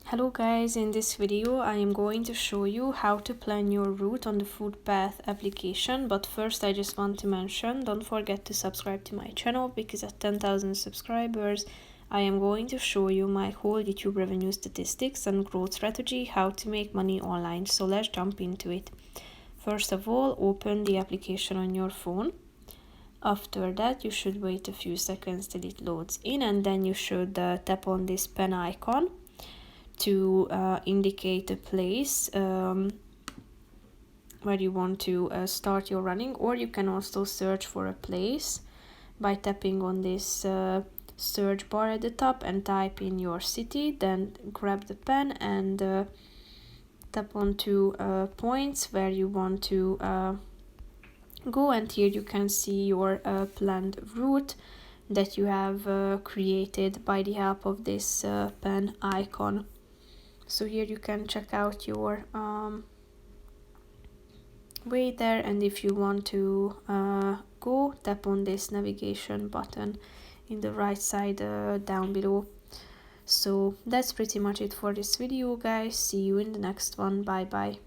Hello guys, in this video I am going to show you how to plan your route on the Footpath application, but first I just want to mention, don't forget to subscribe to my channel because at 10,000 subscribers I am going to show you my whole YouTube revenue statistics and growth strategy, how to make money online. So let's jump into it. First of all, open the application on your phone. After that, you should wait a few seconds till it loads in, and then you should tap on this pen icon to indicate a place where you want to start your running, or you can also search for a place by tapping on this search bar at the top and type in your city. Then grab the pen and tap onto points where you want to go, and here you can see your planned route that you have created by the help of this pen icon. So here you can check out your way there, and if you want to go, tap on this navigation button in the right side down below. So that's pretty much it for this video guys. See you in the next one. Bye bye.